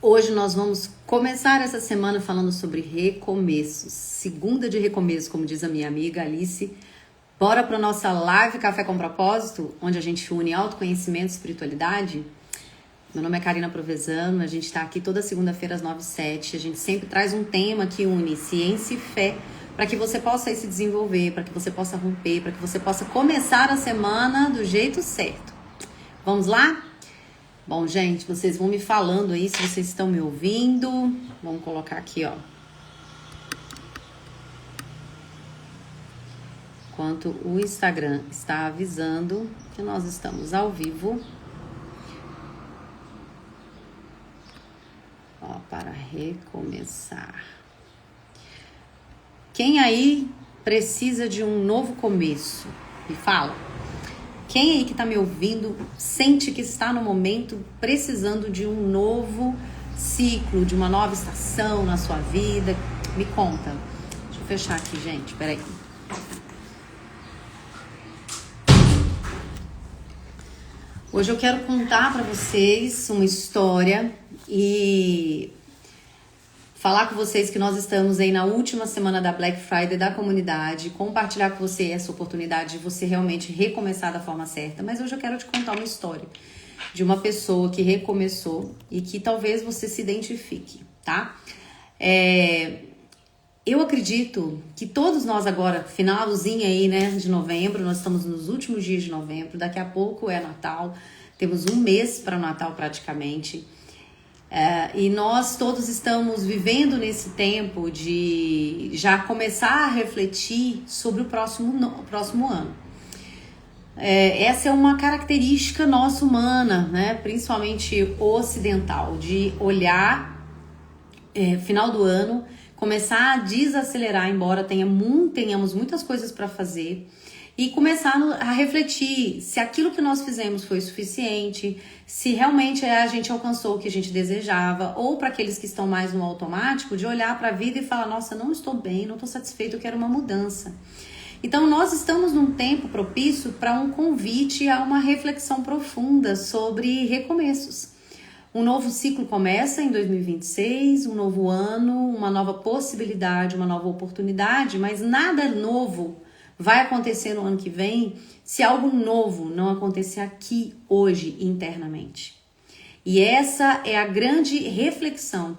Hoje nós vamos começar essa semana falando sobre recomeços. Segunda de recomeço, como diz a minha amiga Alice. Bora para nossa live Café com Propósito, onde a gente une autoconhecimento e espiritualidade. Meu nome é Karina Provenzano, a gente está aqui toda segunda-feira às 9h07. A gente sempre traz um tema que une ciência e fé para que você possa aí se desenvolver, para que você possa romper, para que você possa começar a semana do jeito certo. Vamos lá? Bom, gente, vocês vão me falando aí se vocês estão me ouvindo. Vamos colocar aqui, ó. Enquanto o Instagram está avisando que nós estamos ao vivo. Ó, para recomeçar. Quem aí precisa de um novo começo? Me fala. Quem aí que tá me ouvindo sente que está no momento precisando de um novo ciclo, de uma nova estação na sua vida? Me conta. Deixa eu fechar aqui, gente. Peraí. Hoje eu quero contar para vocês uma história e falar com vocês que nós estamos aí na última semana da Black Friday da comunidade, compartilhar com você essa oportunidade de você realmente recomeçar da forma certa. Mas hoje eu quero te contar uma história de uma pessoa que recomeçou e que talvez você se identifique, tá? Eu acredito que todos nós agora, finalzinho aí, né, de novembro, nós estamos nos últimos dias de novembro, daqui a pouco é Natal, temos um mês para o Natal praticamente. E nós todos estamos vivendo nesse tempo de já começar a refletir sobre o próximo ano. Essa é uma característica nossa humana, né? Principalmente ocidental, de olhar final do ano, começar a desacelerar, embora tenhamos muitas coisas para fazer, e começar a refletir se aquilo que nós fizemos foi suficiente, se realmente a gente alcançou o que a gente desejava, ou para aqueles que estão mais no automático, de olhar para a vida e falar, nossa, não estou bem, não estou satisfeito, eu quero uma mudança. Então nós estamos num tempo propício para um convite a uma reflexão profunda sobre recomeços. Um novo ciclo começa em 2026, um novo ano, uma nova possibilidade, uma nova oportunidade, mas nada novo vai acontecer no ano que vem se algo novo não acontecer aqui, hoje, internamente. E essa é a grande reflexão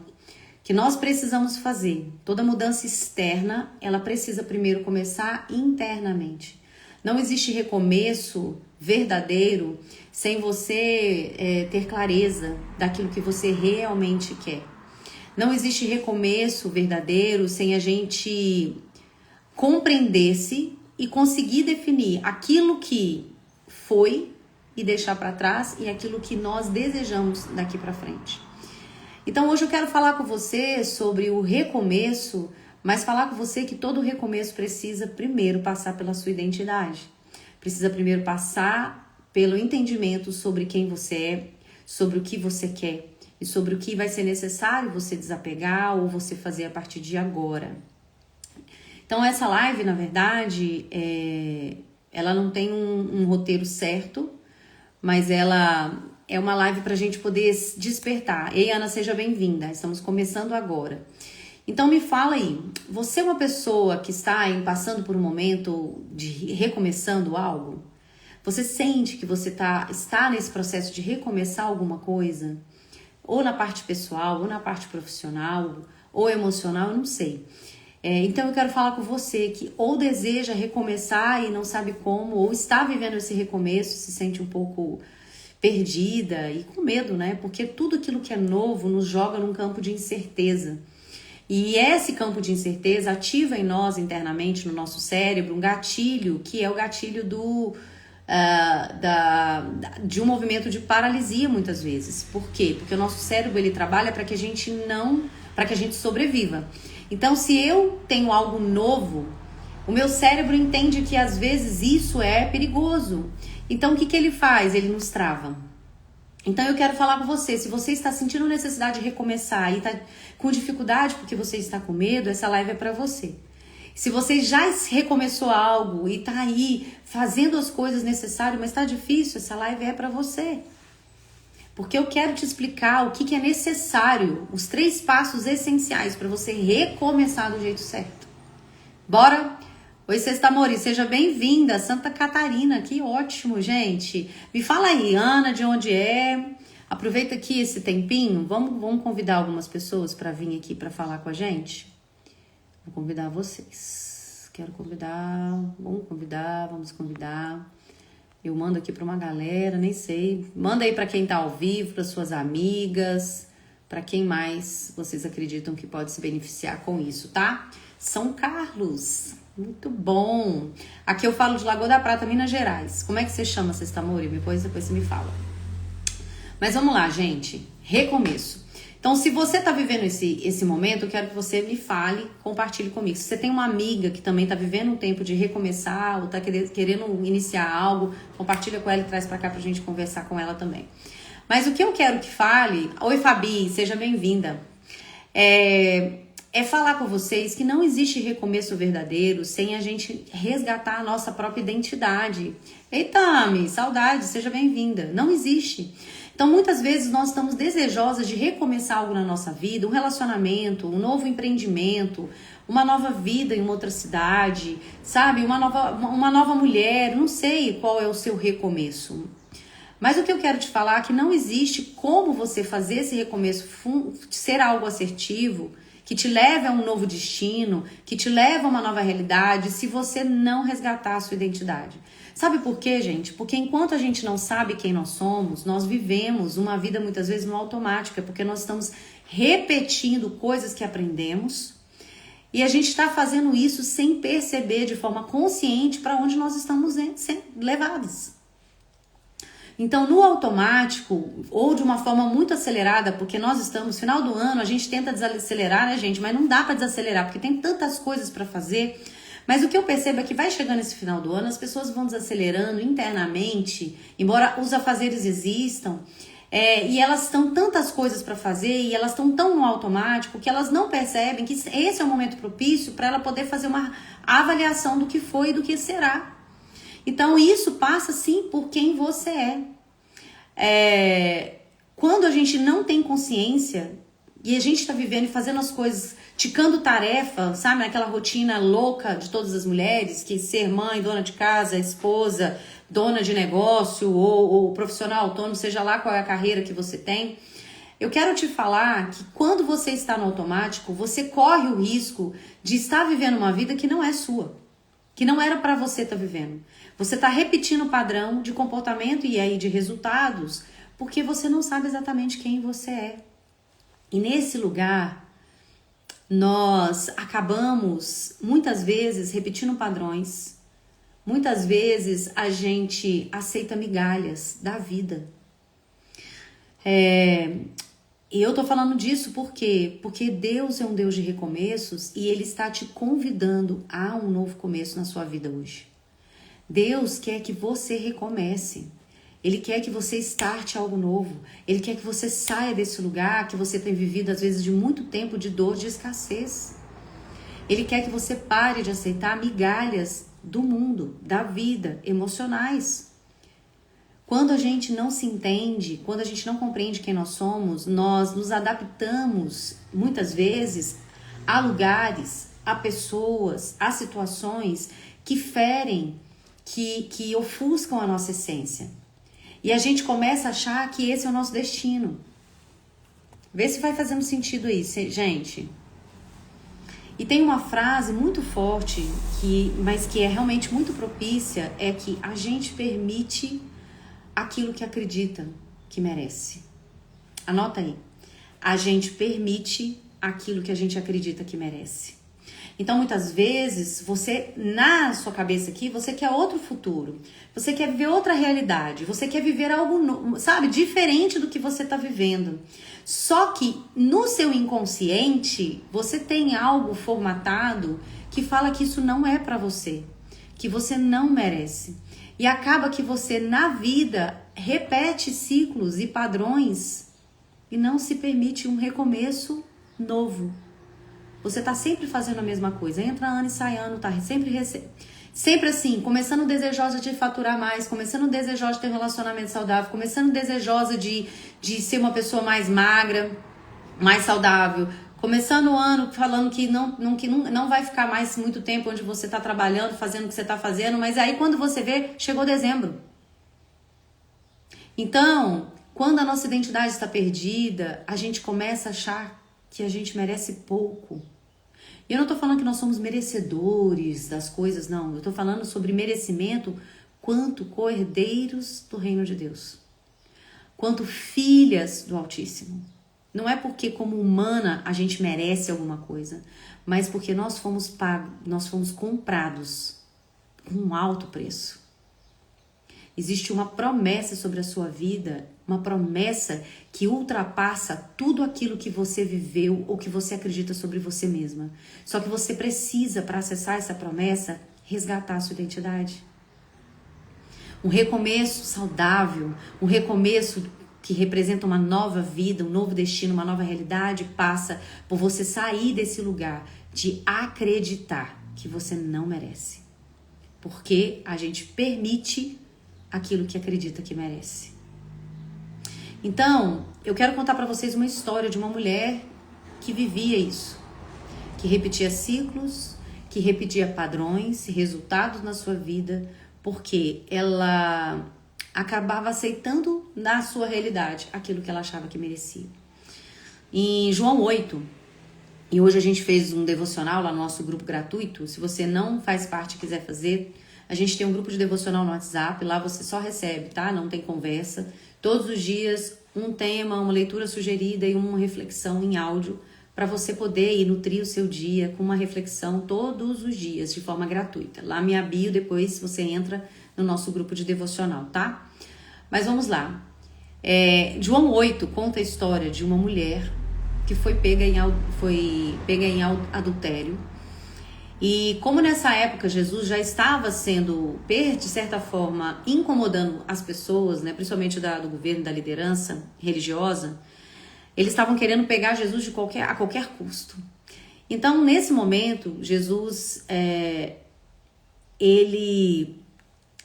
que nós precisamos fazer. Toda mudança externa, ela precisa primeiro começar internamente. Não existe recomeço verdadeiro sem você ter clareza daquilo que você realmente quer. Não existe recomeço verdadeiro sem a gente compreender-se e conseguir definir aquilo que foi e deixar para trás e aquilo que nós desejamos daqui para frente. Então hoje eu quero falar com você sobre o recomeço, mas falar com você que todo recomeço precisa primeiro passar pela sua identidade. Precisa primeiro passar pelo entendimento sobre quem você é, sobre o que você quer e sobre o que vai ser necessário você desapegar ou você fazer a partir de agora. Então essa live, na verdade, ela não tem um roteiro certo, mas ela é uma live para a gente poder despertar. Ei, Ana, seja bem-vinda, estamos começando agora. Então me fala aí, você é uma pessoa que está aí passando por um momento de recomeçando algo? Você sente que você está nesse processo de recomeçar alguma coisa? Ou na parte pessoal, ou na parte profissional, ou emocional, eu não sei. Então eu quero falar com você que ou deseja recomeçar e não sabe como, ou está vivendo esse recomeço, se sente um pouco perdida e com medo, né? Porque tudo aquilo que é novo nos joga num campo de incerteza. E esse campo de incerteza ativa em nós internamente, no nosso cérebro, um gatilho, que é o gatilho de um movimento de paralisia muitas vezes. Por quê? Porque o nosso cérebro ele trabalha para que a gente sobreviva. Então, se eu tenho algo novo, o meu cérebro entende que às vezes isso é perigoso. Então, o que ele faz? Ele nos trava. Então, eu quero falar com você, se você está sentindo necessidade de recomeçar e está com dificuldade porque você está com medo, essa live é para você. Se você já recomeçou algo e está aí fazendo as coisas necessárias, mas está difícil, essa live é para você. porque eu quero te explicar o que é necessário, os 3 passos essenciais para você recomeçar do jeito certo. Bora? Oi, Sexta Amori, seja bem-vinda, Santa Catarina, que ótimo, gente. Me fala aí, Ana, de onde é? Aproveita aqui esse tempinho, vamos convidar algumas pessoas para vir aqui para falar com a gente? Vou convidar vocês. Quero convidar, vamos convidar. Eu mando aqui para uma galera, nem sei. Manda aí para quem tá ao vivo, para suas amigas, para quem mais vocês acreditam que pode se beneficiar com isso, tá? São Carlos, muito bom. Aqui eu falo de Lagoa da Prata, Minas Gerais. Como é que você chama, Sexta Amori? Depois você me fala. Mas vamos lá, gente. Recomeço. Então, se você tá vivendo esse momento, eu quero que você me fale, compartilhe comigo. Se você tem uma amiga que também tá vivendo um tempo de recomeçar ou tá querendo iniciar algo, compartilha com ela e traz pra cá pra gente conversar com ela também. Mas o que eu quero que fale... Oi, Fabi, seja bem-vinda. É falar com vocês que não existe recomeço verdadeiro sem a gente resgatar a nossa própria identidade. Ei, Tami, saudade, seja bem-vinda. Não existe. Então, muitas vezes, nós estamos desejosas de recomeçar algo na nossa vida, um relacionamento, um novo empreendimento, uma nova vida em uma outra cidade, sabe? Uma nova mulher, não sei qual é o seu recomeço. Mas o que eu quero te falar é que não existe como você fazer esse recomeço ser algo assertivo, que te leve a um novo destino, que te leve a uma nova realidade, se você não resgatar a sua identidade. Sabe por quê, gente? Porque enquanto a gente não sabe quem nós somos, nós vivemos uma vida muitas vezes no automático, porque nós estamos repetindo coisas que aprendemos e a gente está fazendo isso sem perceber de forma consciente para onde nós estamos sendo levados. Então, no automático, ou de uma forma muito acelerada, porque nós estamos, final do ano, a gente tenta desacelerar, né, gente? Mas não dá para desacelerar, porque tem tantas coisas para fazer. Mas o que eu percebo é que vai chegando esse final do ano, as pessoas vão desacelerando internamente, embora os afazeres existam, e elas estão tantas coisas para fazer, e elas estão tão no automático, que elas não percebem que esse é o momento propício para ela poder fazer uma avaliação do que foi e do que será. Então, isso passa, sim, por quem você é. Quando a gente não tem consciência e a gente está vivendo e fazendo as coisas, ticando tarefa, sabe? Aquela rotina louca de todas as mulheres, que ser mãe, dona de casa, esposa, dona de negócio ou profissional autônomo, seja lá qual é a carreira que você tem. Eu quero te falar que quando você está no automático, você corre o risco de estar vivendo uma vida que não é sua, que não era para você estar vivendo. Você está repetindo o padrão de comportamento e aí de resultados, porque você não sabe exatamente quem você é. E nesse lugar, nós acabamos, muitas vezes, repetindo padrões. Muitas vezes, a gente aceita migalhas da vida. E eu tô falando disso por quê? Porque Deus é um Deus de recomeços e Ele está te convidando a um novo começo na sua vida hoje. Deus quer que você recomece. Ele quer que você starte algo novo. Ele quer que você saia desse lugar que você tem vivido, às vezes, de muito tempo de dor, de escassez. Ele quer que você pare de aceitar migalhas do mundo, da vida, emocionais. Quando a gente não se entende, quando a gente não compreende quem nós somos, nós nos adaptamos, muitas vezes, a lugares, a pessoas, a situações que ferem, que ofuscam a nossa essência. E a gente começa a achar que esse é o nosso destino. Vê se vai fazendo sentido aí, gente. E tem uma frase muito forte, mas que é realmente muito propícia, é que a gente permite aquilo que acredita que merece. Anota aí. A gente permite aquilo que a gente acredita que merece. Então, muitas vezes, você, na sua cabeça aqui, você quer outro futuro. Você quer viver outra realidade. Você quer viver algo, sabe, diferente do que você está vivendo. Só que, no seu inconsciente, você tem algo formatado que fala que isso não é para você. Que você não merece. E acaba que você, na vida, repete ciclos e padrões e não se permite um recomeço novo. Você tá sempre fazendo a mesma coisa. Entra ano e sai ano, tá sempre Sempre assim, começando desejosa de faturar mais, começando desejosa de ter um relacionamento saudável, começando desejosa de ser uma pessoa mais magra, mais saudável. Começando o ano falando que não vai ficar mais muito tempo onde você está trabalhando, fazendo o que você está fazendo, mas aí quando você vê, chegou dezembro. Então, quando a nossa identidade está perdida, a gente começa a achar que a gente merece pouco. E eu não tô falando que nós somos merecedores das coisas, não. Eu tô falando sobre merecimento quanto co-herdeiros do reino de Deus. Quanto filhas do Altíssimo. Não é porque como humana a gente merece alguma coisa, mas porque nós fomos pagos, nós fomos comprados com um alto preço. Existe uma promessa sobre a sua vida, uma promessa que ultrapassa tudo aquilo que você viveu ou que você acredita sobre você mesma. Só que você precisa, para acessar essa promessa, resgatar a sua identidade. Um recomeço saudável, um recomeço que representa uma nova vida, um novo destino, uma nova realidade, passa por você sair desse lugar de acreditar que você não merece. Porque a gente permite aquilo que acredita que merece. Então, eu quero contar para vocês uma história de uma mulher que vivia isso, que repetia ciclos, que repetia padrões, resultados na sua vida, porque ela acabava aceitando na sua realidade aquilo que ela achava que merecia. Em João 8, e hoje a gente fez um devocional lá no nosso grupo gratuito, se você não faz parte e quiser fazer, a gente tem um grupo de devocional no WhatsApp, lá você só recebe, tá? Não tem conversa. Todos os dias, um tema, uma leitura sugerida e uma reflexão em áudio para você poder ir nutrir o seu dia com uma reflexão todos os dias, de forma gratuita. Lá minha bio, depois você entra no nosso grupo de devocional, tá? Mas vamos lá. João 8 conta a história de uma mulher que foi pega em adultério. E como nessa época Jesus já estava sendo, de certa forma, incomodando as pessoas, né, principalmente do governo, da liderança religiosa, eles estavam querendo pegar Jesus a qualquer custo. Então, nesse momento, Jesus, ele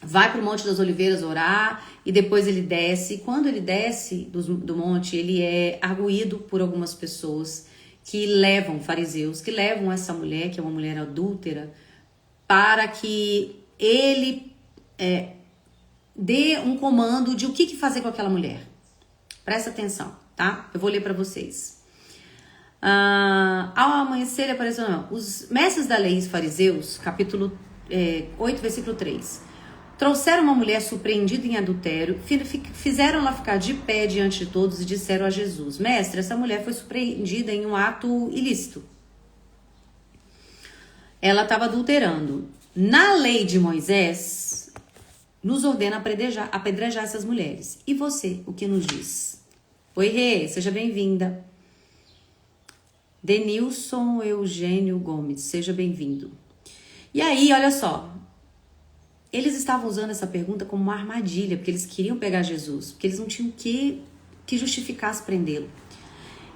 vai para o Monte das Oliveiras orar e depois ele desce. E quando ele desce do monte, ele é arguído por algumas pessoas que levam, fariseus, que levam essa mulher, que é uma mulher adúltera, para que ele dê um comando de o que fazer com aquela mulher. Presta atenção, tá? Eu vou ler para vocês. Ao amanhecer ele apareceu, os mestres da lei e os fariseus, capítulo 8, versículo 3. Trouxeram uma mulher surpreendida em adultério, fizeram-la ficar de pé diante de todos e disseram a Jesus: Mestre, essa mulher foi surpreendida em um ato ilícito. Ela estava adulterando. Na lei de Moisés, nos ordena apedrejar essas mulheres. E você, o que nos diz? Oi, Rê, seja bem-vinda. Denilson Eugênio Gomes, seja bem-vindo. E aí, olha só. Eles estavam usando essa pergunta como uma armadilha, porque eles queriam pegar Jesus, porque eles não tinham que justificasse prendê-lo.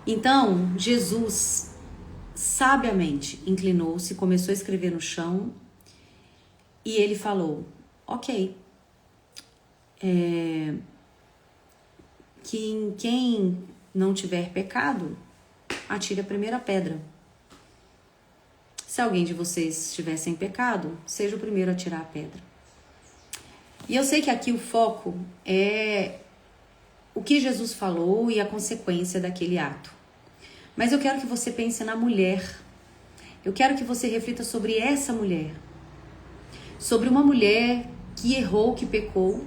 Então, Jesus sabiamente inclinou-se, começou a escrever no chão e ele falou: ok, quem não tiver pecado, atire a primeira pedra. Se alguém de vocês estiver sem pecado, seja o primeiro a tirar a pedra. E eu sei que aqui o foco é o que Jesus falou e a consequência daquele ato. Mas eu quero que você pense na mulher. Eu quero que você reflita sobre essa mulher. Sobre uma mulher que errou, que pecou,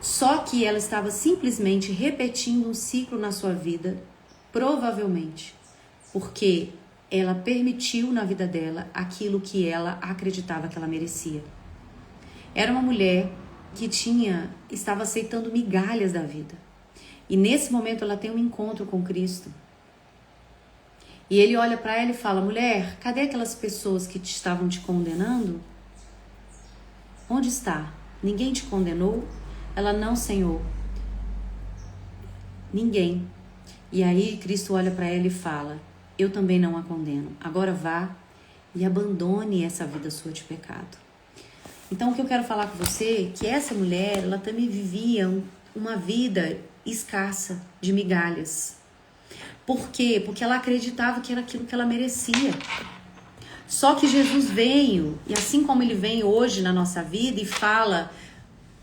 só que ela estava simplesmente repetindo um ciclo na sua vida, provavelmente, porque ela permitiu na vida dela aquilo que ela acreditava que ela merecia. Era uma mulher que estava aceitando migalhas da vida. E nesse momento ela tem um encontro com Cristo. E ele olha para ela e fala: mulher, cadê aquelas pessoas que estavam te condenando? Onde está? Ninguém te condenou? Ela: não, Senhor. Ninguém. E aí Cristo olha para ela e fala: eu também não a condeno. Agora vá e abandone essa vida sua de pecado. Então, o que eu quero falar com você é que essa mulher, ela também vivia uma vida escassa de migalhas. Por quê? Porque ela acreditava que era aquilo que ela merecia. Só que Jesus veio, e assim como ele vem hoje na nossa vida e fala: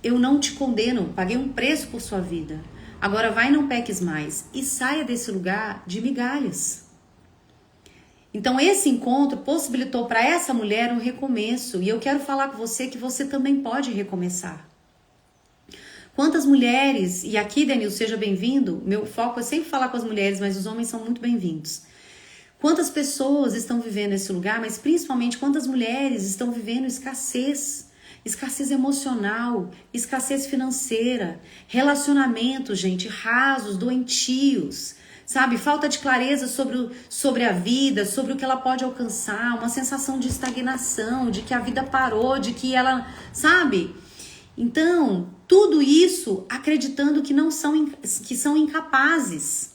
eu não te condeno, paguei um preço por sua vida. Agora vai e não peques mais. E saia desse lugar de migalhas. Então esse encontro possibilitou para essa mulher um recomeço. E eu quero falar com você que você também pode recomeçar. Quantas mulheres, e aqui, Danilo, seja bem-vindo, meu foco é sempre falar com as mulheres, mas os homens são muito bem-vindos. Quantas pessoas estão vivendo esse lugar, mas principalmente quantas mulheres estão vivendo escassez emocional, escassez financeira, relacionamentos, gente, rasos, doentios, sabe? Falta de clareza sobre a vida, sobre o que ela pode alcançar, uma sensação de estagnação, de que a vida parou, de que ela, sabe? Então, tudo isso acreditando que são incapazes.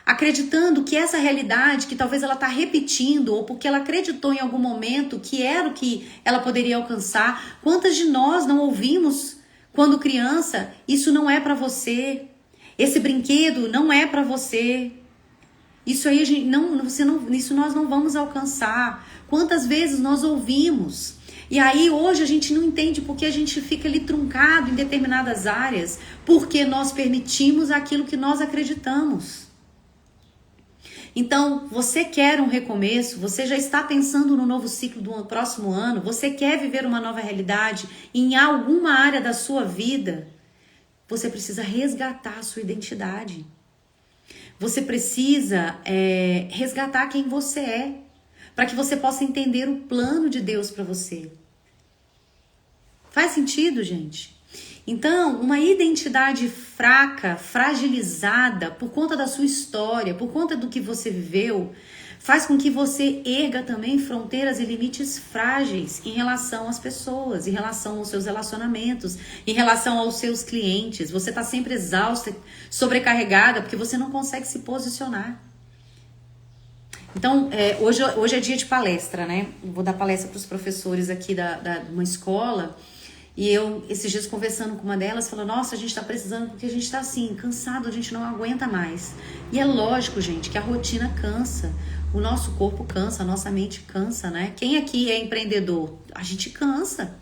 Acreditando que essa realidade, que talvez ela está repetindo, ou porque ela acreditou em algum momento que era o que ela poderia alcançar. Quantas de nós não ouvimos quando criança, isso não é para você, esse brinquedo não é para você, isso aí isso nós não vamos alcançar. Quantas vezes nós ouvimos? E aí hoje a gente não entende porque a gente fica ali truncado em determinadas áreas, porque nós permitimos aquilo que nós acreditamos. Então, você quer um recomeço, você já está pensando no novo ciclo do próximo ano, você quer viver uma nova realidade em alguma área da sua vida, você precisa resgatar a sua identidade. Você precisa resgatar quem você é, para que você possa entender o plano de Deus para você. Faz sentido, gente? Então, uma identidade fraca, fragilizada por conta da sua história, por conta do que você viveu, faz com que você erga também fronteiras e limites frágeis em relação às pessoas, em relação aos seus relacionamentos, em relação aos seus clientes. Você está sempre exausta, sobrecarregada, porque você não consegue se posicionar. Então, hoje é dia de palestra, né? Eu vou dar palestra para os professores aqui de uma escola. E eu, esses dias, conversando com uma delas, falou: nossa, a gente tá precisando porque a gente tá assim, cansado, a gente não aguenta mais. E é lógico, gente, que a rotina cansa. O nosso corpo cansa, a nossa mente cansa, né? Quem aqui é empreendedor? A gente cansa.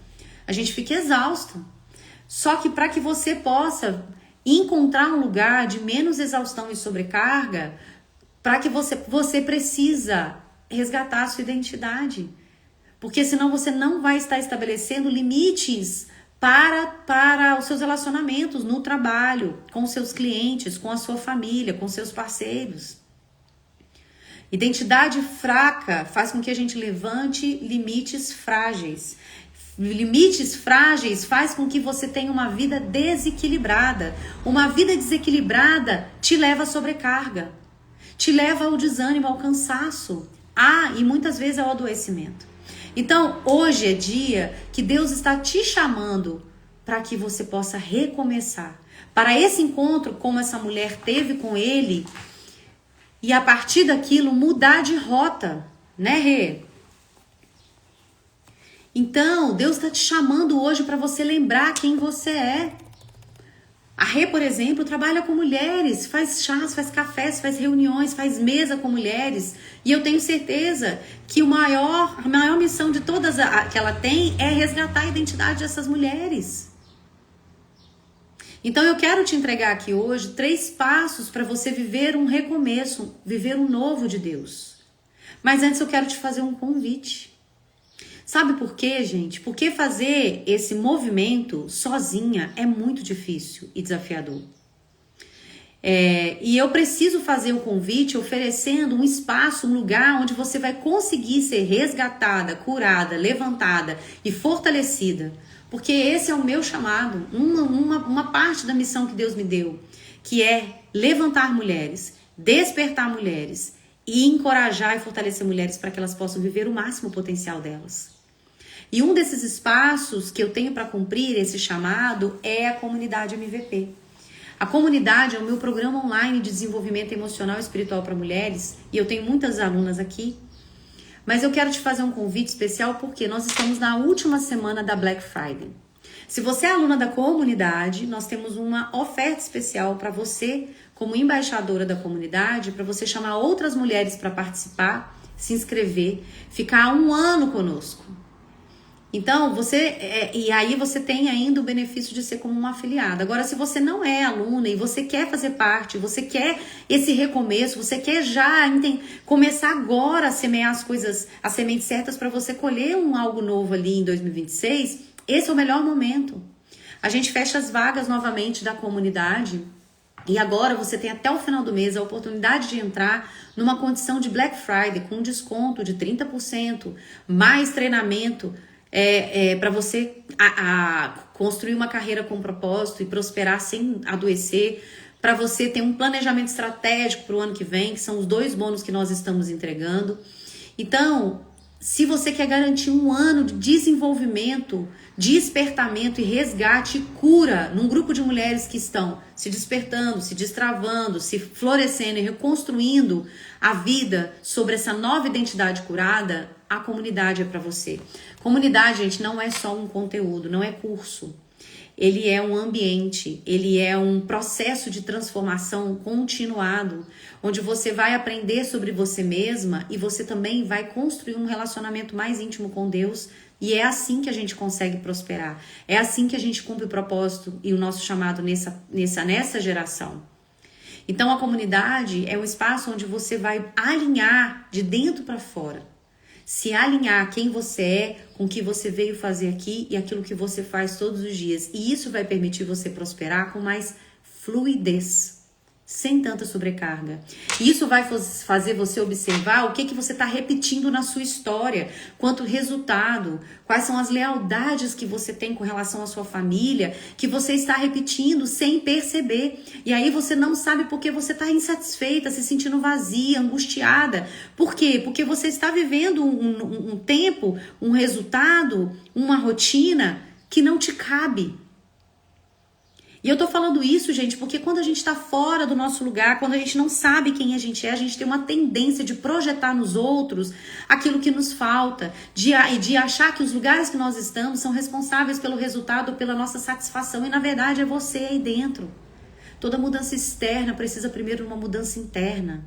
A gente fica exausto. Só que para que você possa encontrar um lugar de menos exaustão e sobrecarga, para que você precisa resgatar a sua identidade. Porque senão você não vai estar estabelecendo limites para os seus relacionamentos no trabalho, com os seus clientes, com a sua família, com seus parceiros. Identidade fraca faz com que a gente levante limites frágeis. Limites frágeis faz com que você tenha uma vida desequilibrada. Uma vida desequilibrada te leva à sobrecarga, te leva ao desânimo, ao cansaço, e muitas vezes ao adoecimento. Então, hoje é dia que Deus está te chamando para que você possa recomeçar. Para esse encontro, como essa mulher teve com ele, e a partir daquilo mudar de rota, né, Rê? Então, Deus está te chamando hoje para você lembrar quem você é. A Rê, por exemplo, trabalha com mulheres, faz chás, faz cafés, faz reuniões, faz mesa com mulheres. E eu tenho certeza que a maior missão de todas que ela tem é resgatar a identidade dessas mulheres. Então eu quero te entregar aqui hoje 3 passos para você viver um recomeço, viver um novo de Deus. Mas antes eu quero te fazer um convite. Sabe por quê, gente? Porque fazer esse movimento sozinha é muito difícil e desafiador. E eu preciso fazer o convite oferecendo um espaço, um lugar onde você vai conseguir ser resgatada, curada, levantada e fortalecida. Porque esse é o meu chamado, uma parte da missão que Deus me deu, que é levantar mulheres, despertar mulheres e encorajar e fortalecer mulheres para que elas possam viver o máximo potencial delas. E um desses espaços que eu tenho para cumprir esse chamado é a comunidade MVP. A comunidade é o meu programa online de desenvolvimento emocional e espiritual para mulheres, e eu tenho muitas alunas aqui, Mas eu quero te fazer um convite especial porque nós estamos na última semana da Black Friday. Se você é aluna da comunidade, nós temos uma oferta especial para você, como embaixadora da comunidade, para você chamar outras mulheres para participar, se inscrever, ficar 1 ano conosco. Então, e aí você tem ainda o benefício de ser como uma afiliada. Agora, se você não é aluna e você quer fazer parte, você quer esse recomeço, você quer já começar agora a semear as sementes certas para você colher algo novo ali em 2026, esse é o melhor momento. A gente fecha as vagas novamente da comunidade e agora você tem até o final do mês a oportunidade de entrar numa condição de Black Friday com desconto de 30%, mais treinamento, para você construir uma carreira com propósito e prosperar sem adoecer, para você ter um planejamento estratégico para o ano que vem, que são os 2 bônus que nós estamos entregando. Então, se você quer garantir 1 ano de desenvolvimento, despertamento e resgate e cura num grupo de mulheres que estão se despertando, se destravando, se florescendo e reconstruindo a vida sobre essa nova identidade curada, a comunidade é para você. Comunidade, gente, não é só um conteúdo, não é curso. Ele é um ambiente, ele é um processo de transformação continuado, onde você vai aprender sobre você mesma e você também vai construir um relacionamento mais íntimo com Deus. E é assim que a gente consegue prosperar. É assim que a gente cumpre o propósito e o nosso chamado nessa geração. Então a comunidade é um espaço onde você vai alinhar de dentro para fora. Se alinhar quem você é, com o que você veio fazer aqui e aquilo que você faz todos os dias. E isso vai permitir você prosperar com mais fluidez, sem tanta sobrecarga. E isso vai fazer você observar o que você está repetindo na sua história, quanto resultado, quais são as lealdades que você tem com relação à sua família, que você está repetindo sem perceber. E aí você não sabe porque você está insatisfeita, se sentindo vazia, angustiada. Por quê? Porque você está vivendo um tempo, um resultado, uma rotina que não te cabe. E eu tô falando isso, gente, porque quando a gente tá fora do nosso lugar, quando a gente não sabe quem a gente tem uma tendência de projetar nos outros aquilo que nos falta, de achar que os lugares que nós estamos são responsáveis pelo resultado, pela nossa satisfação, e na verdade é você aí dentro. Toda mudança externa precisa primeiro de uma mudança interna.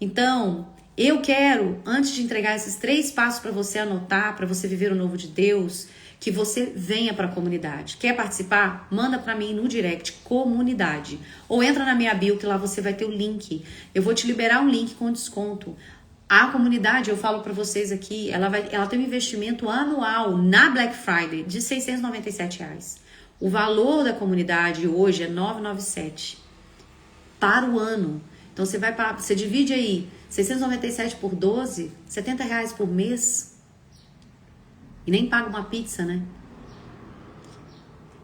Então, eu quero, antes de entregar esses 3 passos para você anotar, para você viver o novo de Deus, que você venha para a comunidade. Quer participar? Manda para mim no direct, comunidade. Ou entra na minha bio, que lá você vai ter o link. Eu vou te liberar um link com desconto. A comunidade, eu falo para vocês aqui, ela tem um investimento anual na Black Friday de R$ 697. O valor da comunidade hoje é R$ 997 para o ano. Então você divide aí 697 por 12, R$ 70 por mês. E nem paga uma pizza, né?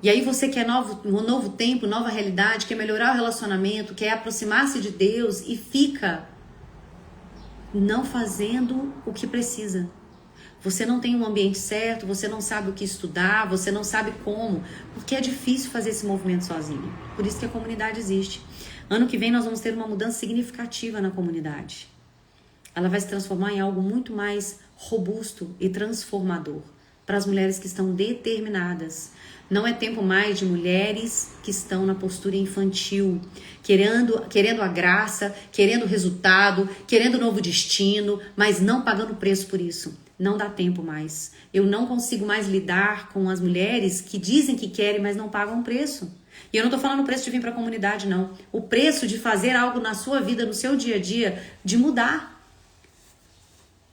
E aí você quer um novo tempo, nova realidade, quer melhorar o relacionamento, quer aproximar-se de Deus e fica não fazendo o que precisa. Você não tem um ambiente certo, você não sabe o que estudar, você não sabe como, porque é difícil fazer esse movimento sozinho. Por isso que a comunidade existe. Ano que vem nós vamos ter uma mudança significativa na comunidade. Ela vai se transformar em algo muito mais robusto e transformador para as mulheres que estão determinadas. Não é tempo mais de mulheres que estão na postura infantil, querendo a graça, querendo o resultado, querendo o novo destino, mas não pagando preço por isso. Não dá tempo mais. Eu não consigo mais lidar com as mulheres que dizem que querem, mas não pagam preço. E eu não tô falando o preço de vir para a comunidade, não. O preço de fazer algo na sua vida, no seu dia a dia, de mudar.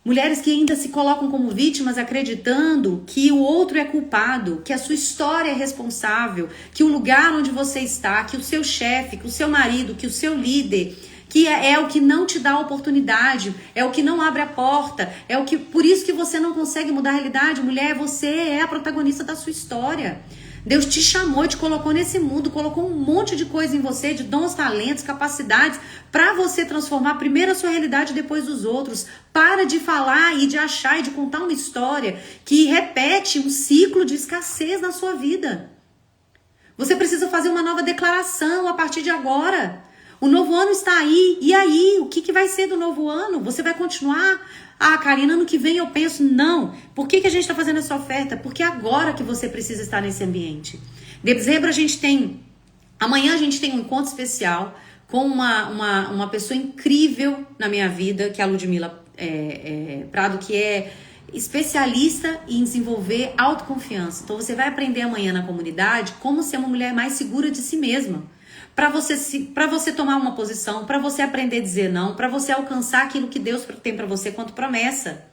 Mulheres que ainda se colocam como vítimas acreditando que o outro é culpado, que a sua história é responsável, que o lugar onde você está, que o seu chefe, que o seu marido, que o seu líder, que é o que não te dá oportunidade, é o que não abre a porta, por isso que você não consegue mudar a realidade. Mulher, você é a protagonista da sua história. Deus te chamou, te colocou nesse mundo, colocou um monte de coisa em você, de dons, talentos, capacidades, para você transformar primeiro a sua realidade e depois os outros. Para de falar e de achar e de contar uma história que repete um ciclo de escassez na sua vida. Você precisa fazer uma nova declaração a partir de agora. O novo ano está aí. E aí? O que vai ser do novo ano? Você vai continuar? Ah, Karina, ano que vem eu penso. Não. Por que a gente está fazendo essa oferta? Porque é agora que você precisa estar nesse ambiente. Dezembro amanhã a gente tem um encontro especial com uma pessoa incrível na minha vida, que é a Ludmila Prado, que é especialista em desenvolver autoconfiança. Então você vai aprender amanhã na comunidade como ser uma mulher mais segura de si mesma. Para você tomar uma posição, para você aprender a dizer não, para você alcançar aquilo que Deus tem para você quanto promessa.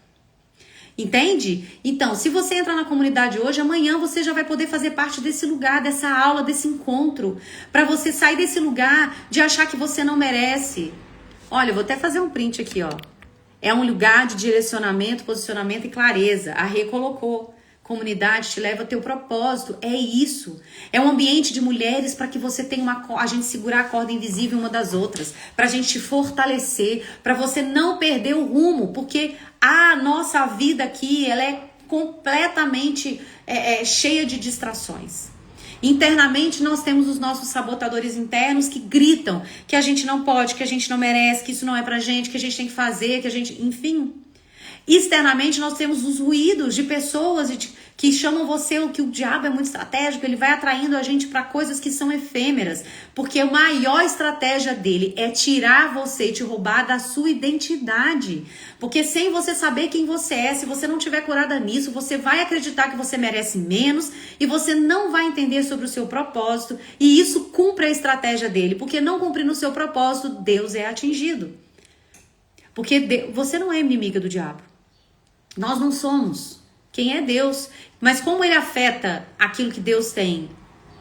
Entende? Então, se você entrar na comunidade hoje, amanhã você já vai poder fazer parte desse lugar, dessa aula, desse encontro, para você sair desse lugar de achar que você não merece. Olha, eu vou até fazer um print aqui, ó. É um lugar de direcionamento, posicionamento e clareza. A Rê colocou. Comunidade te leva ao teu propósito. É isso. É um ambiente de mulheres para que você tenha a gente segurar a corda invisível uma das outras, para a gente te fortalecer, para você não perder o rumo, porque a nossa vida aqui, ela é completamente cheia de distrações. Internamente nós temos os nossos sabotadores internos que gritam que a gente não pode, que a gente não merece, que isso não é pra gente, que a gente tem que fazer, que a gente, enfim. Externamente nós temos os ruídos de pessoas que chamam você, que o diabo é muito estratégico, ele vai atraindo a gente para coisas que são efêmeras, porque a maior estratégia dele é tirar você e te roubar da sua identidade, porque sem você saber quem você é, se você não tiver curada nisso, você vai acreditar que você merece menos e você não vai entender sobre o seu propósito, e isso cumpre a estratégia dele, porque não cumprindo o seu propósito, Deus é atingido. Porque você não é inimiga do diabo. Nós não somos. Quem é Deus? Mas como ele afeta aquilo que Deus tem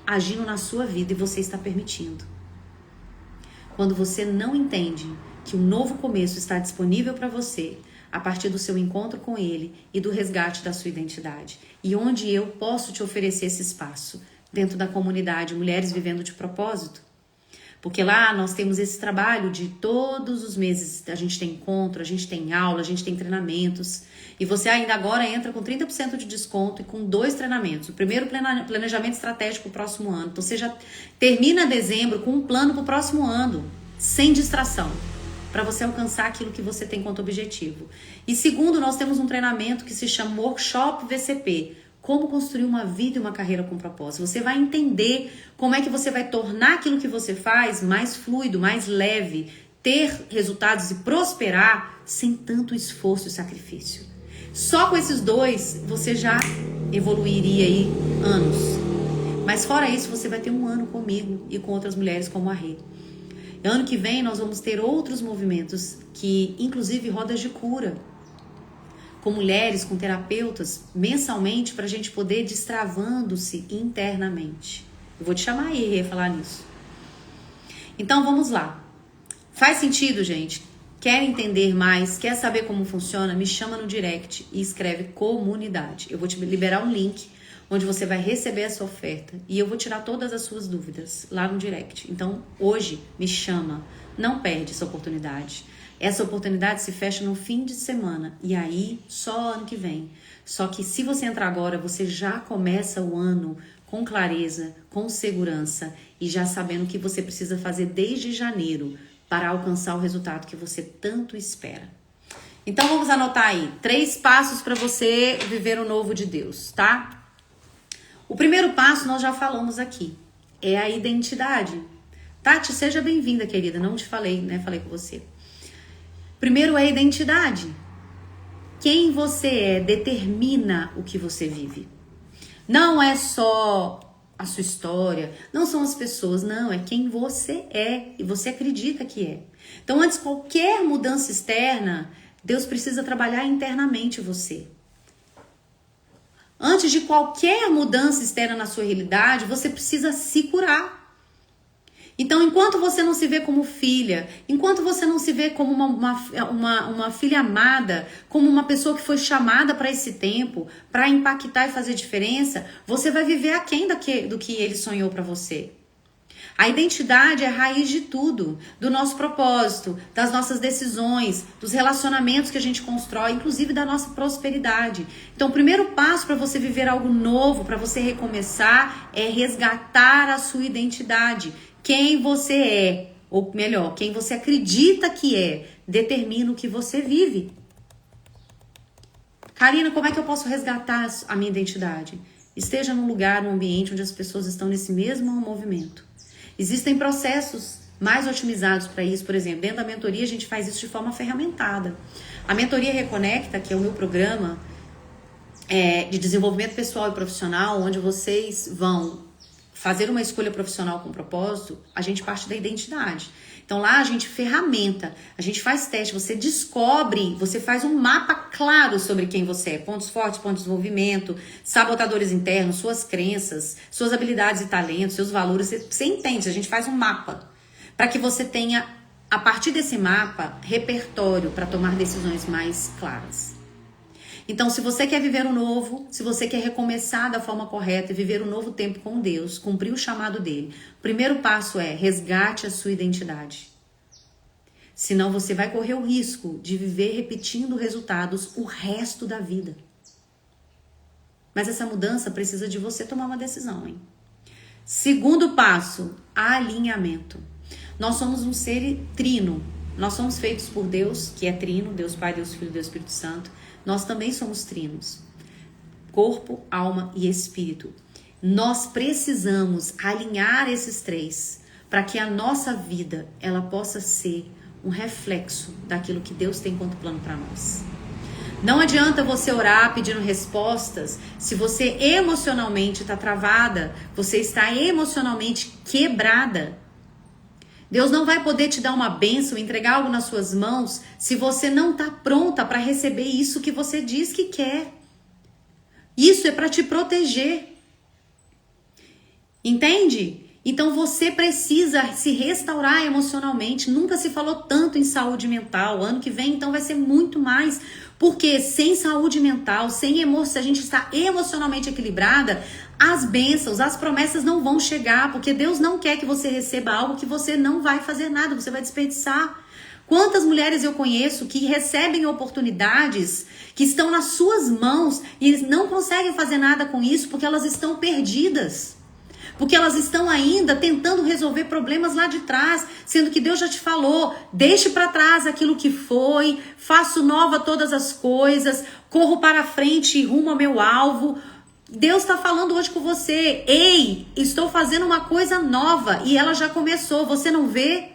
agindo na sua vida e você está permitindo? Quando você não entende que um novo começo está disponível para você a partir do seu encontro com ele e do resgate da sua identidade. E onde eu posso te oferecer esse espaço dentro da comunidade Mulheres Vivendo de Propósito. Porque lá nós temos esse trabalho de todos os meses, a gente tem encontro, a gente tem aula, a gente tem treinamentos. E você ainda agora entra com 30% de desconto e com 2 treinamentos. O primeiro, planejamento estratégico para o próximo ano. Então você já termina dezembro com um plano para o próximo ano, sem distração, para você alcançar aquilo que você tem quanto objetivo. E segundo, nós temos um treinamento que se chama Workshop VCP. Como construir uma vida e uma carreira com propósito. Você vai entender como é que você vai tornar aquilo que você faz mais fluido, mais leve, ter resultados e prosperar sem tanto esforço e sacrifício. Só com esses 2 você já evoluiria aí anos. Mas fora isso, você vai ter um ano comigo e com outras mulheres como a Rê. Ano que vem nós vamos ter outros movimentos, que inclusive rodas de cura, com mulheres, com terapeutas, mensalmente, para a gente poder destravando-se internamente. Eu vou te chamar aí, Rê, falar nisso. Então, vamos lá. Faz sentido, gente? Quer entender mais? Quer saber como funciona? Me chama no direct e escreve comunidade. Eu vou te liberar um link onde você vai receber essa oferta e eu vou tirar todas as suas dúvidas lá no direct. Então, hoje, me chama. Não perde essa oportunidade. Essa oportunidade se fecha no fim de semana e aí só ano que vem. Só que se você entrar agora, você já começa o ano com clareza, com segurança e já sabendo o que você precisa fazer desde janeiro para alcançar o resultado que você tanto espera. Então vamos anotar aí 3 passos para você viver o novo de Deus, tá? O primeiro passo nós já falamos aqui, é a identidade. Tati, seja bem-vinda, querida, não te falei, né? Falei com você. Primeiro é a identidade. Quem você é determina o que você vive. Não é só a sua história, não são as pessoas, não, é quem você é e você acredita que é. Então, antes de qualquer mudança externa, Deus precisa trabalhar internamente você. Antes de qualquer mudança externa na sua realidade, você precisa se curar. Então, enquanto você não se vê como filha, enquanto você não se vê como uma filha amada, como uma pessoa que foi chamada para esse tempo, para impactar e fazer diferença, você vai viver aquém do que ele sonhou para você. A identidade é a raiz de tudo, do nosso propósito, das nossas decisões, dos relacionamentos que a gente constrói, inclusive da nossa prosperidade. Então, o primeiro passo para você viver algo novo, para você recomeçar, é resgatar a sua identidade. Quem você é. Ou melhor, quem você acredita que é, determina o que você vive. Karina, como é que eu posso resgatar a minha identidade? Esteja num lugar, num ambiente onde as pessoas estão nesse mesmo movimento. Existem processos mais otimizados para isso. Por exemplo, dentro da mentoria a gente faz isso de forma ferramentada. A Mentoria Reconecta, que é o meu programa de desenvolvimento pessoal e profissional, onde vocês vão fazer uma escolha profissional com propósito, a gente parte da identidade. Então lá a gente ferramenta, a gente faz teste, você descobre, você faz um mapa claro sobre quem você é, pontos fortes, pontos de desenvolvimento, sabotadores internos, suas crenças, suas habilidades e talentos, seus valores, você entende, a gente faz um mapa para que você tenha, a partir desse mapa, repertório para tomar decisões mais claras. Então, se você quer viver o novo, se você quer recomeçar da forma correta e viver um novo tempo com Deus, cumprir o chamado dele, o primeiro passo é resgate a sua identidade. Senão você vai correr o risco de viver repetindo resultados o resto da vida. Mas essa mudança precisa de você tomar uma decisão, hein? Segundo passo, alinhamento. Nós somos um ser trino. Nós somos feitos por Deus, que é trino, Deus Pai, Deus Filho, Deus Espírito Santo. Nós também somos trinos. Corpo, alma e espírito. Nós precisamos alinhar esses três para que a nossa vida ela possa ser um reflexo daquilo que Deus tem quanto plano para nós. Não adianta você orar pedindo respostas se você emocionalmente está travada, você está emocionalmente quebrada. Deus não vai poder te dar uma bênção, entregar algo nas suas mãos, se você não está pronta para receber isso que você diz que quer. Isso é para te proteger. Entende? Então você precisa se restaurar emocionalmente. Nunca se falou tanto em saúde mental. Ano que vem, então, vai ser muito mais. Porque sem saúde mental, sem emoção, se a gente está emocionalmente equilibrada, as bênçãos, as promessas não vão chegar. Porque Deus não quer que você receba algo que você não vai fazer nada, você vai desperdiçar. Quantas mulheres eu conheço que recebem oportunidades que estão nas suas mãos e não conseguem fazer nada com isso porque elas estão perdidas. Porque elas estão ainda tentando resolver problemas lá de trás, sendo que Deus já te falou, deixe para trás aquilo que foi, faço nova todas as coisas, corro para frente e rumo ao meu alvo. Deus está falando hoje com você, ei, estou fazendo uma coisa nova e ela já começou, você não vê?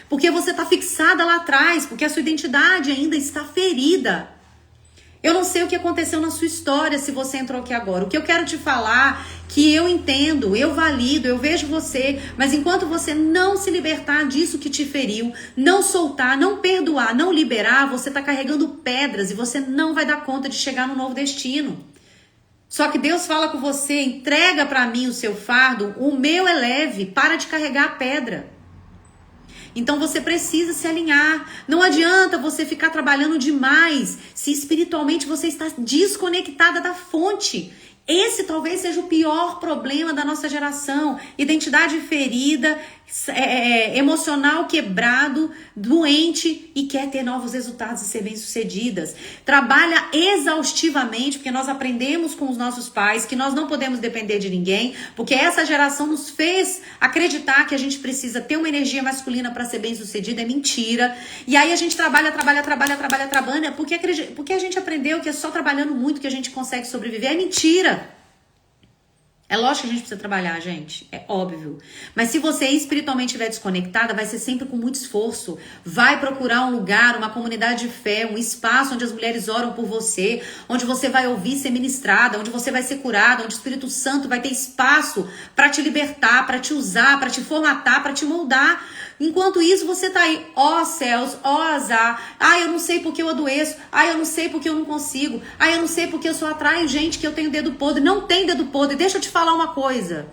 Porque você está fixada lá atrás, porque a sua identidade ainda está ferida. Eu não sei o que aconteceu na sua história se você entrou aqui agora. O que eu quero te falar, que eu entendo, eu valido, eu vejo você, mas enquanto você não se libertar disso que te feriu, não soltar, não perdoar, não liberar, você está carregando pedras e você não vai dar conta de chegar no novo destino. Só que Deus fala com você, entrega para mim o seu fardo, o meu é leve, para de carregar a pedra. Então você precisa se alinhar. Não adianta você ficar trabalhando demais se espiritualmente você está desconectada da fonte. Esse talvez seja o pior problema da nossa geração. Identidade ferida, emocional quebrado, doente e quer ter novos resultados e ser bem-sucedidas. Trabalha exaustivamente, porque nós aprendemos com os nossos pais que nós não podemos depender de ninguém, porque essa geração nos fez acreditar que a gente precisa ter uma energia masculina para ser bem-sucedida. É mentira. E aí a gente trabalha, porque a gente aprendeu que é só trabalhando muito que a gente consegue sobreviver. É mentira. É lógico que a gente precisa trabalhar, gente. É óbvio. Mas se você espiritualmente estiver desconectada, vai ser sempre com muito esforço. Vai procurar um lugar, uma comunidade de fé, um espaço onde as mulheres oram por você, onde você vai ouvir ser ministrada, onde você vai ser curada, onde o Espírito Santo vai ter espaço para te libertar, para te usar, para te formatar, para te moldar. Enquanto isso, você tá aí, ó céus, ó azar, eu não sei porque eu adoeço, eu não sei porque eu não consigo, eu não sei porque eu só atraio gente que eu tenho dedo podre. Não tem dedo podre, deixa eu te falar uma coisa.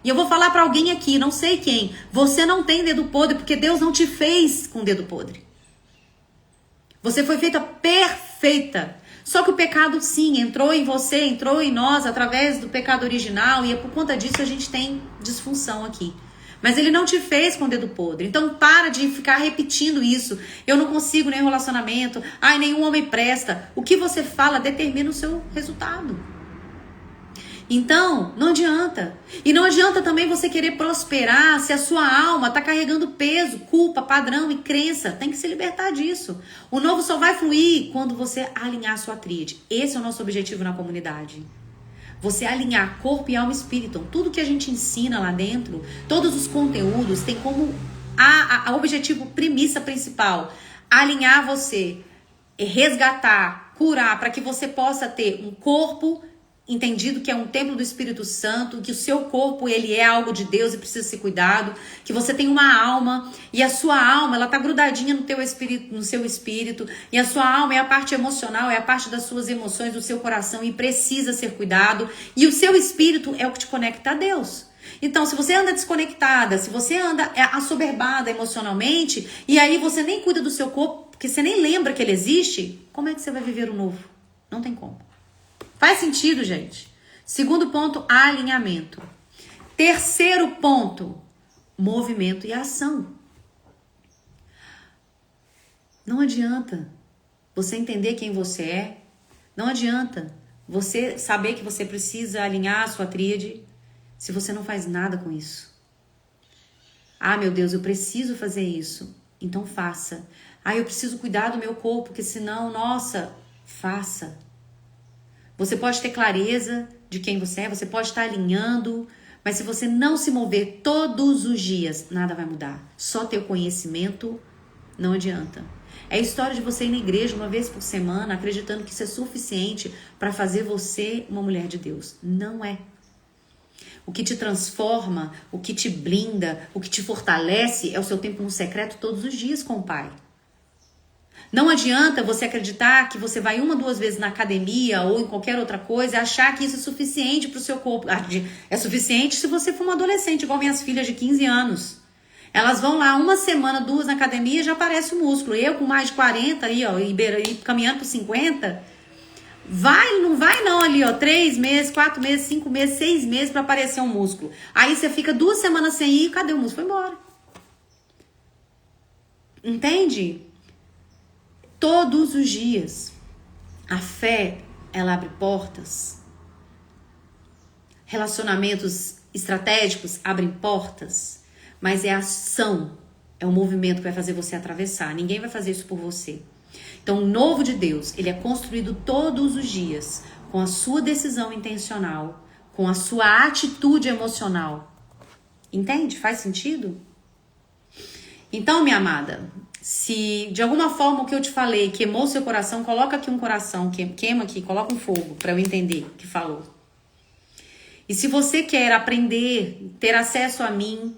E eu vou falar pra alguém aqui, não sei quem, você não tem dedo podre porque Deus não te fez com dedo podre. Você foi feita perfeita. Só que o pecado, sim, entrou em você, entrou em nós através do pecado original e é por conta disso que a gente tem disfunção aqui. Mas ele não te fez com o dedo podre. Então para de ficar repetindo isso. Eu não consigo nenhum relacionamento. Nenhum homem presta. O que você fala determina o seu resultado. Então, não adianta. E não adianta também você querer prosperar se a sua alma está carregando peso, culpa, padrão e crença. Tem que se libertar disso. O novo só vai fluir quando você alinhar a sua tríade. Esse é o nosso objetivo na comunidade. Você alinhar corpo e alma e espírito. Então, tudo que a gente ensina lá dentro, todos os conteúdos, tem como a objetivo, premissa principal, alinhar você, resgatar, curar, para que você possa ter um corpo entendido que é um templo do Espírito Santo, que o seu corpo ele é algo de Deus e precisa ser cuidado, que você tem uma alma e a sua alma ela tá grudadinha no teu espírito, no seu espírito, e a sua alma é a parte emocional, é a parte das suas emoções, do seu coração e precisa ser cuidado, e o seu espírito é o que te conecta a Deus. Então, se você anda desconectada, se você anda assoberbada emocionalmente, e aí você nem cuida do seu corpo, porque você nem lembra que ele existe, como é que você vai viver o novo? Não tem como. Faz sentido, gente? Segundo ponto, alinhamento. Terceiro ponto, movimento e ação. Não adianta você entender quem você é. Não adianta você saber que você precisa alinhar a sua tríade se você não faz nada com isso. Ah, meu Deus, eu preciso fazer isso. Então faça. Ah, eu preciso cuidar do meu corpo, porque senão, nossa, faça. Você pode ter clareza de quem você é, você pode estar alinhando, mas se você não se mover todos os dias, nada vai mudar. Só ter o conhecimento não adianta. É a história de você ir na igreja uma vez por semana, acreditando que isso é suficiente para fazer você uma mulher de Deus. Não é. O que te transforma, o que te blinda, o que te fortalece é o seu tempo no secreto todos os dias com o Pai. Não adianta você acreditar que você vai 1 ou 2 vezes na academia ou em qualquer outra coisa e achar que isso é suficiente para o seu corpo. É suficiente se você for uma adolescente, igual minhas filhas de 15 anos. Elas vão lá 1 semana, 2 na academia e já aparece o músculo. Eu com mais de 40 aí, ó, e caminhando para 50, não vai não ali, ó, 3 meses, 4 meses, 5 meses, 6 meses para aparecer um músculo. Aí você fica 2 semanas sem ir, cadê o músculo? Foi embora. Entende? Todos os dias. A fé, ela abre portas. Relacionamentos estratégicos abrem portas. Mas é a ação, é o movimento que vai fazer você atravessar. Ninguém vai fazer isso por você. Então, o novo de Deus, ele é construído todos os dias com a sua decisão intencional, com a sua atitude emocional. Entende? Faz sentido? Então, minha amada, se de alguma forma o que eu te falei queimou seu coração, coloca aqui um coração, queima aqui, coloca um fogo para eu entender o que falou. E se você quer aprender, ter acesso a mim,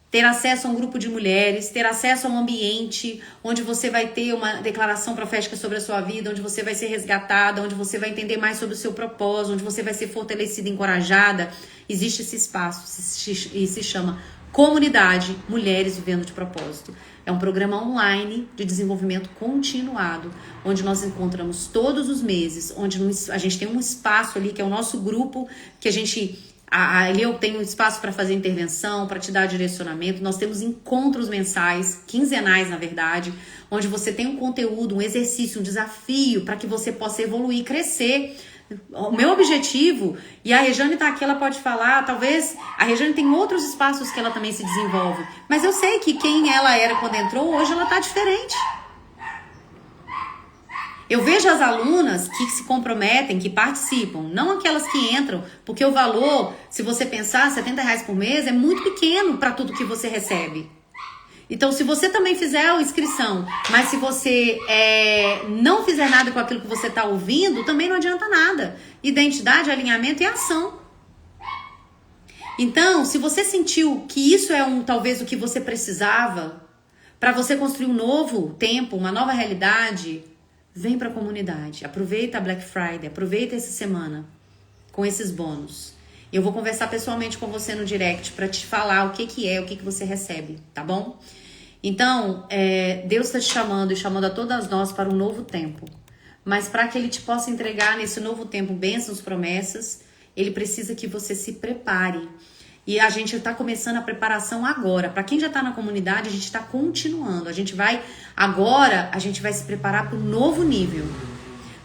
ter acesso a um grupo de mulheres, ter acesso a um ambiente onde você vai ter uma declaração profética sobre a sua vida, onde você vai ser resgatada, onde você vai entender mais sobre o seu propósito, onde você vai ser fortalecida, encorajada, existe esse espaço e se chama Comunidade Mulheres Vivendo de Propósito. É um programa online de desenvolvimento continuado, onde nós encontramos todos os meses, onde a gente tem um espaço ali que é o nosso grupo, que a gente... Ali eu tenho espaço para fazer intervenção, para te dar direcionamento. Nós temos encontros mensais, quinzenais na verdade, onde você tem um conteúdo, um exercício, um desafio para que você possa evoluir, crescer. O meu objetivo, e a Rejane tá aqui, ela pode falar, talvez a Rejane tem outros espaços que ela também se desenvolve, mas eu sei que quem ela era quando entrou, hoje ela tá diferente. Eu vejo as alunas que se comprometem, que participam, não aquelas que entram, porque o valor, se você pensar, R$70 por mês é muito pequeno para tudo que você recebe. Então, se você também fizer a inscrição, mas se você não fizer nada com aquilo que você está ouvindo, também não adianta nada. Identidade, alinhamento e ação. Então, se você sentiu que isso é talvez o que você precisava para você construir um novo tempo, uma nova realidade, vem para a comunidade. Aproveita a Black Friday, aproveita essa semana com esses bônus. Eu vou conversar pessoalmente com você no direct para te falar o que é, o que você recebe, tá bom? Então, Deus está te chamando e chamando a todas nós para um novo tempo. Mas para que Ele te possa entregar nesse novo tempo bênçãos, promessas, Ele precisa que você se prepare. E a gente está começando a preparação agora. Para quem já está na comunidade, a gente está continuando. Agora a gente vai se preparar para um novo nível.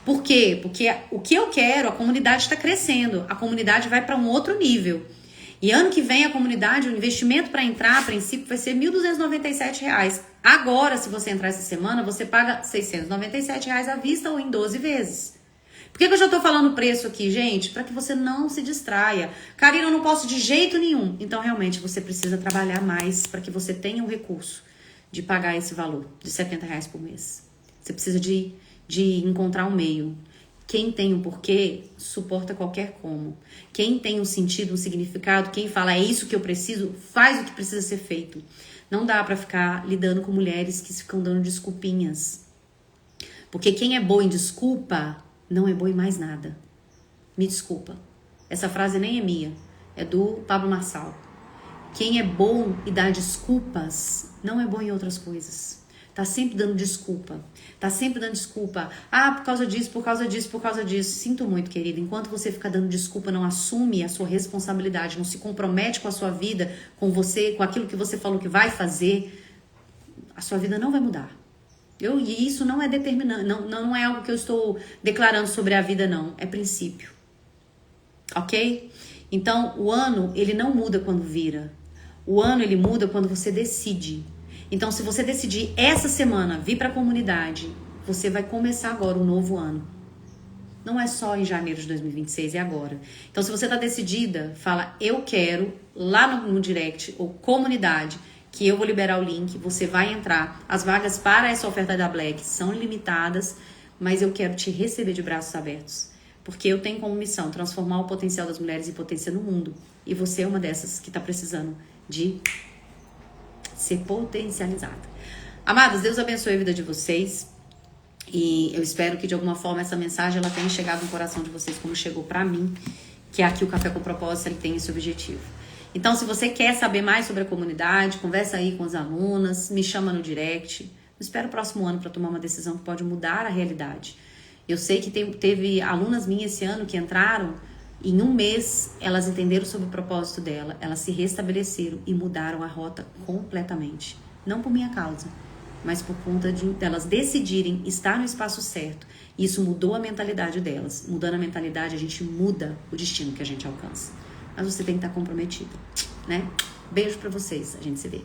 Por quê? Porque o que eu quero, a comunidade está crescendo, a comunidade vai para um outro nível. E ano que vem a comunidade, o investimento para entrar, a princípio, vai ser R$ 1.297. Agora, se você entrar essa semana, você paga R$ 697 à vista ou em 12 vezes. Por que eu já estou falando o preço aqui, gente? Para que você não se distraia. Karina, eu não posso de jeito nenhum. Então, realmente, você precisa trabalhar mais para que você tenha o recurso de pagar esse valor de R$ 70 por mês. Você precisa de encontrar um meio. Quem tem um porquê, suporta qualquer como. Quem tem um sentido, um significado, quem fala é isso que eu preciso, faz o que precisa ser feito. Não dá pra ficar lidando com mulheres que ficam dando desculpinhas. Porque quem é boa em desculpa, não é boa em mais nada. Me desculpa. Essa frase nem é minha, é do Pablo Marçal. Quem é bom e dá desculpas, não é bom em outras coisas. Tá sempre dando desculpa. Tá sempre dando desculpa. Ah, por causa disso, por causa disso, por causa disso. Sinto muito, querida. Enquanto você fica dando desculpa, não assume a sua responsabilidade, não se compromete com a sua vida, com você, com aquilo que você falou que vai fazer, a sua vida não vai mudar. E isso não é determinante, não é algo que eu estou declarando sobre a vida, não. É princípio. Ok? Então, o ano, ele não muda quando vira. O ano, ele muda quando você decide. Então, se você decidir essa semana vir para a comunidade, você vai começar agora um novo ano. Não é só em janeiro de 2026, é agora. Então, se você está decidida, fala, eu quero, lá no direct ou comunidade, que eu vou liberar o link, você vai entrar. As vagas para essa oferta da Black são limitadas, mas eu quero te receber de braços abertos. Porque eu tenho como missão transformar o potencial das mulheres em potência no mundo. E você é uma dessas que está precisando de ser potencializada. Amadas, Deus abençoe a vida de vocês. E eu espero que de alguma forma essa mensagem ela tenha chegado no coração de vocês como chegou pra mim, que aqui o Café com Propósito ele tem esse objetivo. Então, se você quer saber mais sobre a comunidade, conversa aí com as alunas, me chama no direct. Espero o próximo ano para tomar uma decisão que pode mudar a realidade. Eu sei que teve alunas minhas esse ano que entraram, em um mês elas entenderam sobre o propósito dela, elas se restabeleceram e mudaram a rota completamente. Não por minha causa, mas por conta delas decidirem estar no espaço certo. E isso mudou a mentalidade delas. Mudando a mentalidade, a gente muda o destino que a gente alcança. Mas você tem que estar comprometido, né? Beijo pra vocês, a gente se vê.